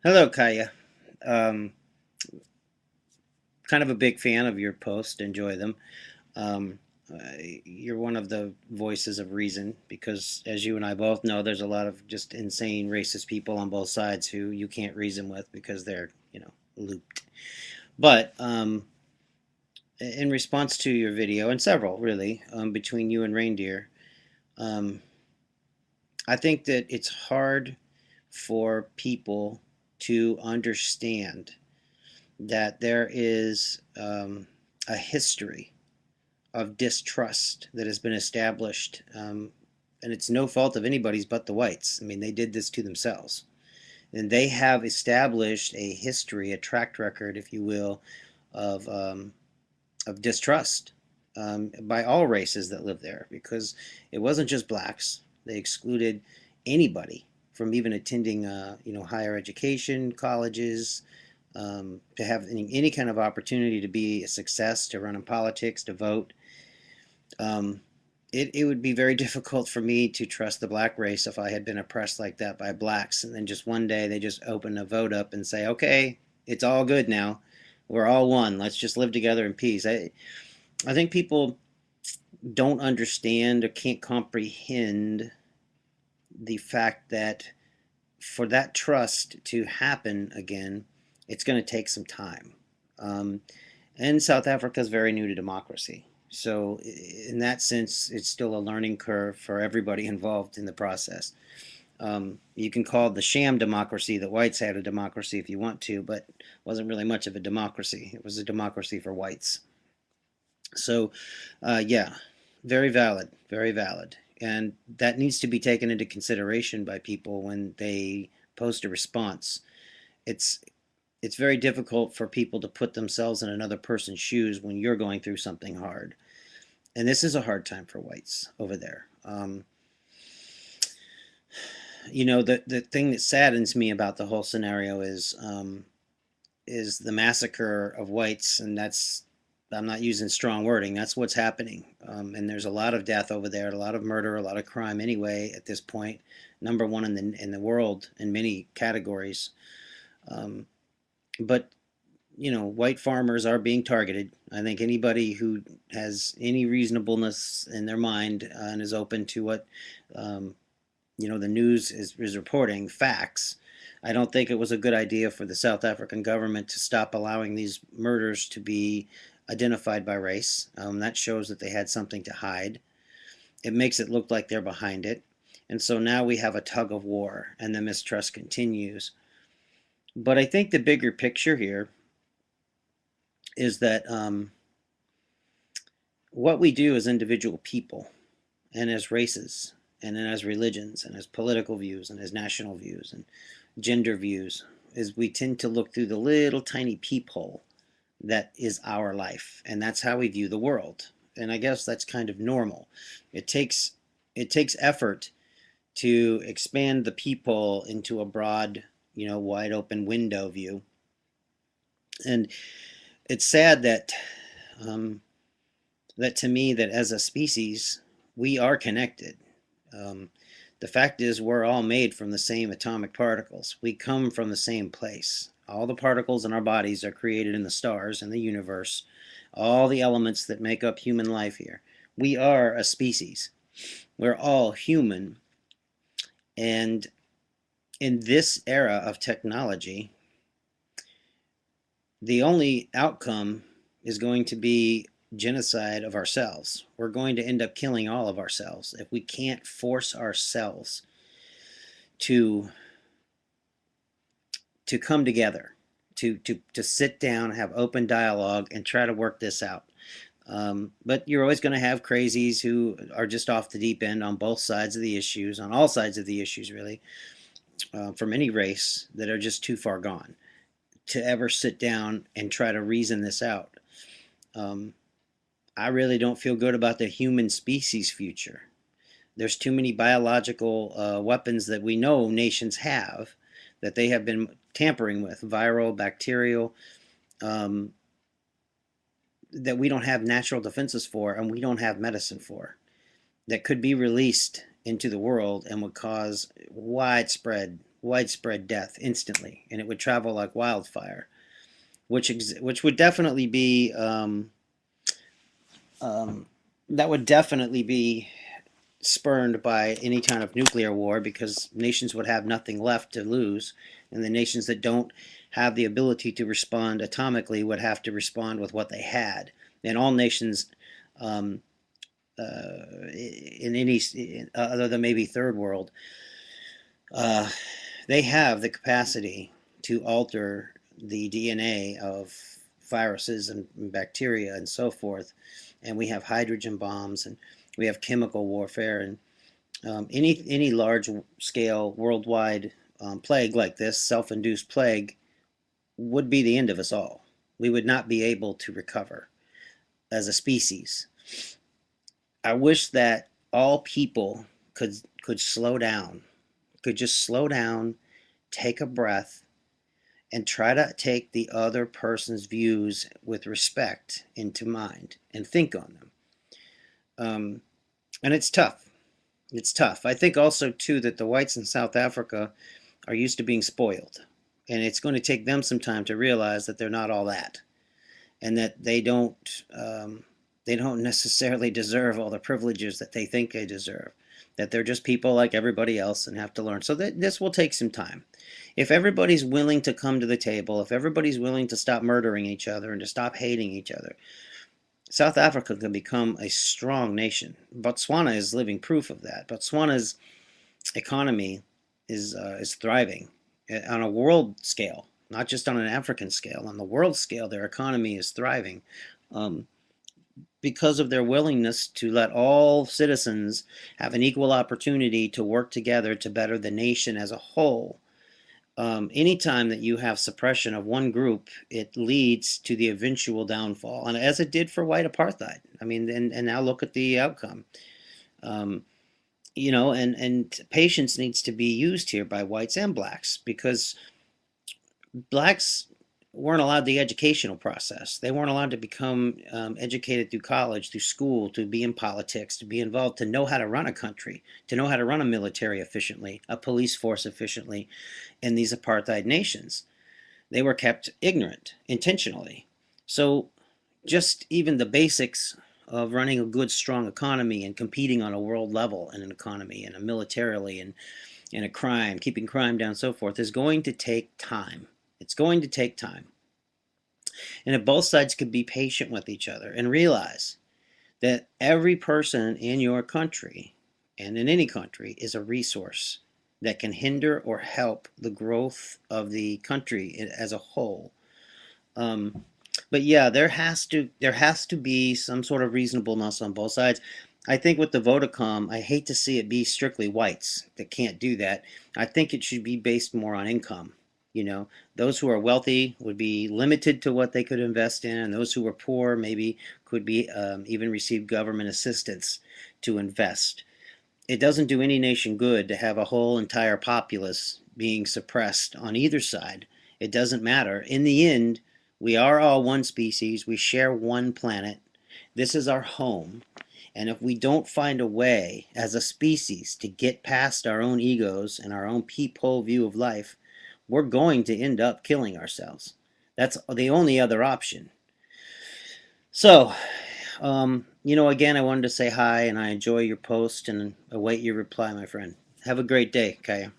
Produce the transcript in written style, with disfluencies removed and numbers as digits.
Hello, Kaya. Um, kind of a big fan of your posts. Enjoy them. Um, you're one of the voices of reason because, as you and I both know, there's a lot of just insane racist people on both sides who you can't reason with because they're, looped. But in response to your video, and several really, between you and Reindeer, um, I think that it's hard for people to understand that there is a history of distrust that has been established, and it's no fault of anybody's but the whites. I mean, they did this to themselves, and they have established a history, a track record, if you will, of distrust by all races that live there, because it wasn't just blacks. They excluded anybody from even attending, higher education, colleges, to have any kind of opportunity to be a success, to run in politics, to vote. Um, it would be very difficult for me to trust the black race if I had been oppressed like that by blacks, and then just one day they just open a vote up and say, okay, it's all good now. We're all one. Let's just live together in peace. I think people don't understand or can't comprehend the fact that for that trust to happen again, it's going to take some time. Um, and South Africa is very new to democracy. So, in that sense, it's still a learning curve for everybody involved in the process. You can call the sham democracy that whites had a democracy if you want to, but it wasn't really much of a democracy. It was a democracy for whites. So, yeah, very valid, very valid. And that needs to be taken into consideration by people when they post a response. It's it's very difficult for people to put themselves in another person's shoes when you're going through something hard. And this is a hard time for whites over there. The thing that saddens me about the whole scenario is the massacre of whites, and that's, I'm not using strong wording. That's what's happening, and there's a lot of death over there, a lot of murder, a lot of crime. Anyway, at this point, number one in the world in many categories. Um, but white farmers are being targeted. I think anybody who has any reasonableness in their mind and is open to what um, the news is reporting facts. I don't think it was a good idea for the South African government to stop allowing these murders to be identified by race. That shows that they had something to hide. It makes it look like they're behind it. And so now we have a tug of war, and the mistrust continues. But I think the bigger picture here is that what we do as individual people and as races and then as religions and as political views and as national views and gender views is we tend to look through the little tiny peephole that is our life, and that's how we view the world. And I guess that's kind of normal. It takes effort to expand the peephole into a broad, wide open window view. And it's sad um, that to me, that as a species we are connected. Um, the fact is, we're all made from the same atomic particles. We come from the same place. All the particles in our bodies are created in the stars and the universe. All the elements that make up human life here. We are a species. We're all human. And in this era of technology, the only outcome is going to be genocide of ourselves. We're going to end up killing all of ourselves if we can't force ourselves to come together, to sit down, have open dialogue, and try to work this out. But you're always going to have crazies who are just off the deep end on both sides of the issues, on all sides of the issues, really, from any race, that are just too far gone to ever sit down and try to reason this out. Um, I really don't feel good about the human species future. There's too many biological weapons that we know nations have that they have been tampering with, viral, bacterial, um, that we don't have natural defenses for and we don't have medicine for, that could be released into the world and would cause widespread, widespread death instantly, and it would travel like wildfire, which would definitely be um, that would definitely be spurned by any kind of nuclear war, because nations would have nothing left to lose, and the nations that don't have the ability to respond atomically would have to respond with what they had. And all nations, um, in any other than maybe third world, uh, they have the capacity to alter the DNA of viruses and bacteria and so forth. And we have hydrogen bombs, and we have chemical warfare, and any large scale worldwide plague like this, self-induced plague, would be the end of us all. We would not be able to recover as a species. I wish that all people could slow down, could just slow down, take a breath, and try to take the other person's views with respect into mind and think on them. And it's tough. It's tough. I think also too that the whites in South Africa are used to being spoiled, and it's going to take them some time to realize that they're not all that, and that they don't necessarily deserve all the privileges that they think they deserve. That they're just people like everybody else and have to learn. So that this will take some time. If everybody's willing to come to the table, if everybody's willing to stop murdering each other and to stop hating each other, South Africa can become a strong nation. Botswana is living proof of that. Botswana's economy is thriving on a world scale, not just on an African scale. On the world scale, their economy is thriving um, because of their willingness to let all citizens have an equal opportunity to work together to better the nation as a whole. Anytime that you have suppression of one group, it leads to the eventual downfall, and as it did for white apartheid. I mean, and now look at the outcome. Um, and patience needs to be used here by whites and blacks, because blacks weren't allowed the educational process. They weren't allowed to become educated through college, through school, to be in politics, to be involved, to know how to run a country, to know how to run a military efficiently, a police force efficiently in these apartheid nations. They were kept ignorant intentionally. So just even the basics of running a good, strong economy and competing on a world level in an economy and a militarily and a crime, keeping crime down, so forth, is going to take time. It's going to take time. And if both sides could be patient with each other and realize that every person in your country and in any country is a resource that can hinder or help the growth of the country as a whole. Um, but yeah, there has to be some sort of reasonableness on both sides. I think with the Vodacom, I hate to see it be strictly whites that can't do that. I think it should be based more on income. You know, those who are wealthy would be limited to what they could invest in, and those who are poor maybe could be even receive government assistance to invest. It doesn't do any nation good to have a whole entire populace being suppressed on either side. It doesn't matter. In the end, we are all one species. We share one planet. This is our home. And if we don't find a way as a species to get past our own egos and our own peephole view of life, we're going to end up killing ourselves. That's the only other option. So, again, I wanted to say hi, and I enjoy your post and await your reply, my friend. Have a great day, Kaya.